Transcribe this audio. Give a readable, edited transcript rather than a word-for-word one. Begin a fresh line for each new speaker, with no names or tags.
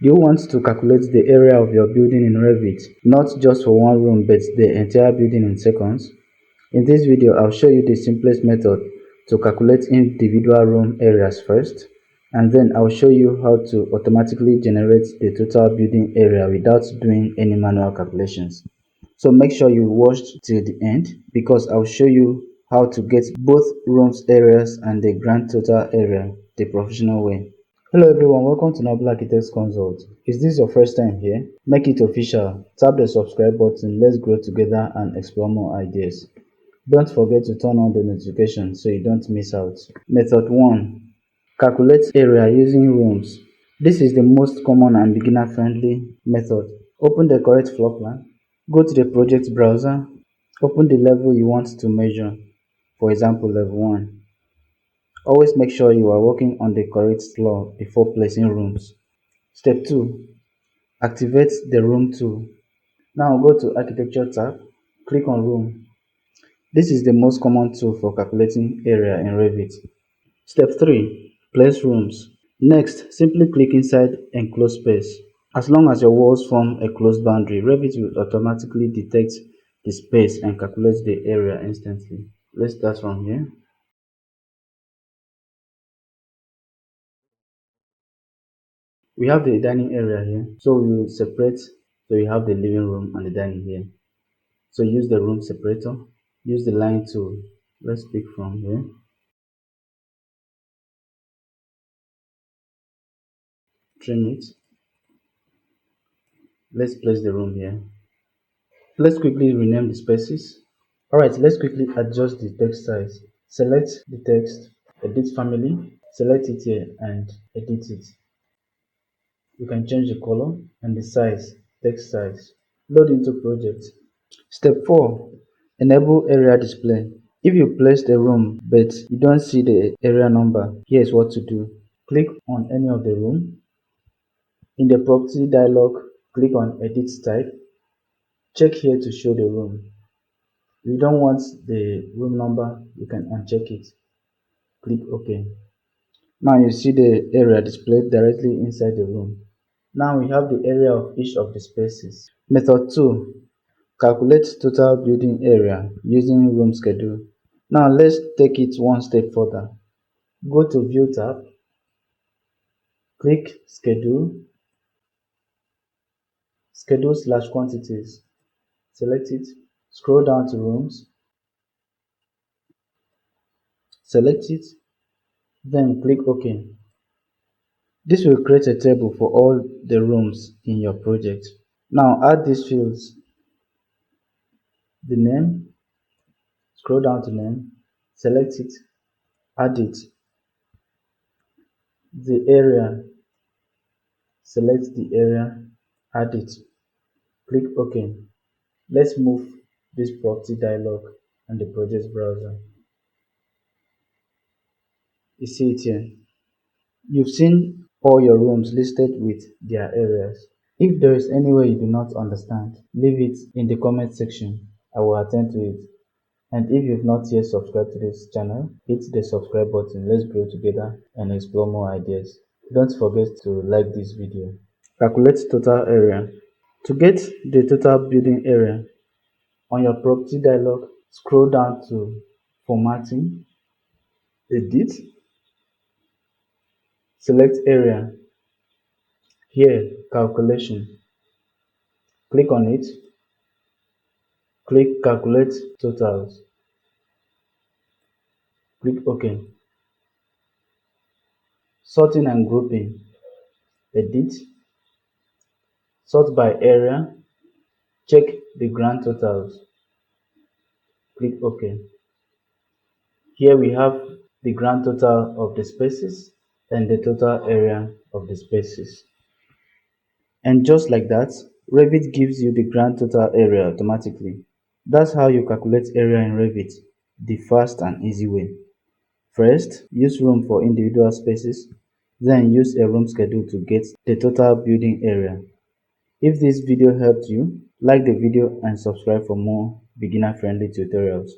Do you want to calculate the area of your building in Revit, not just for one room but the entire building in seconds? In this video, I'll show you the simplest method to calculate individual room areas first, and then I'll show you how to automatically generate the total building area without doing any manual calculations. So make sure you watch till the end because I'll show you how to get both rooms areas and the grand total area the professional way. Hello everyone, welcome to Noble Architects Consult. Is this your first time here? Make it official. Tap the subscribe button. Let's grow together and explore more ideas. Don't forget to turn on the notification so you don't miss out. Method 1. Calculate area using rooms. This is the most common and beginner-friendly method. Open the correct floor plan. Go to the project browser. Open the level you want to measure. For example, level 1. Always make sure you are working on the correct floor before placing rooms. Step 2. Activate the room tool. Now go to Architecture tab. Click on Room. This is the most common tool for calculating area in Revit. Step 3. Place rooms. Next, simply click inside enclosed space. As long as your walls form a closed boundary, Revit will automatically detect the space and calculate the area instantly. Let's start from here. We have the dining area here, so we will separate. So you have the living room and the dining here. So use the room separator. Use the line tool. Let's pick from here. Trim it. Let's place the room here. Let's quickly rename the spaces. Alright, let's quickly adjust the text size. Select the text, edit family, select it here and edit it. You can change the color and the size, text size. Load into project. Step 4. Enable area display. If you place the room but you don't see the area number, here's what to do. Click on any of the room. In the property dialog, click on edit type. Check here to show the room. If you don't want the room number, you can uncheck it. Click OK. Now you see the area displayed directly inside the room. Now we have the area of each of the spaces. Method 2. Calculate total building area using room schedule. Now let's take it one step further. Go to View tab. Click Schedule. Schedule/quantities. Select it. Scroll down to Rooms. Select it. Then click OK. This will create a table for all the rooms in your project. Now add these fields. The name. Scroll down to name. Select it. Add it. The area. Select the area. Add it. Click OK. Let's move this property dialog and the project browser. You see it here. You've seen all your rooms listed with their areas. If there is any way you do not understand, leave it in the comment section. I will attend to it. And if you've not yet subscribed to this channel, hit the subscribe button. Let's grow together and explore more ideas. Don't forget to like this video. Calculate total area. To get the total building area, on your property dialog, scroll down to Formatting, Edit, select Area. Here, Calculation. Click on it. Click Calculate Totals. Click OK. Sorting and grouping. Edit. Sort by area. Check the grand totals. Click OK. Here we have the grand total of the spaces and the total area of the spaces. And just like that, Revit gives you the grand total area automatically. That's how you calculate area in Revit, the fast and easy way. First, use room for individual spaces, then use a room schedule to get the total building area. If this video helped you, like the video and subscribe for more beginner-friendly tutorials.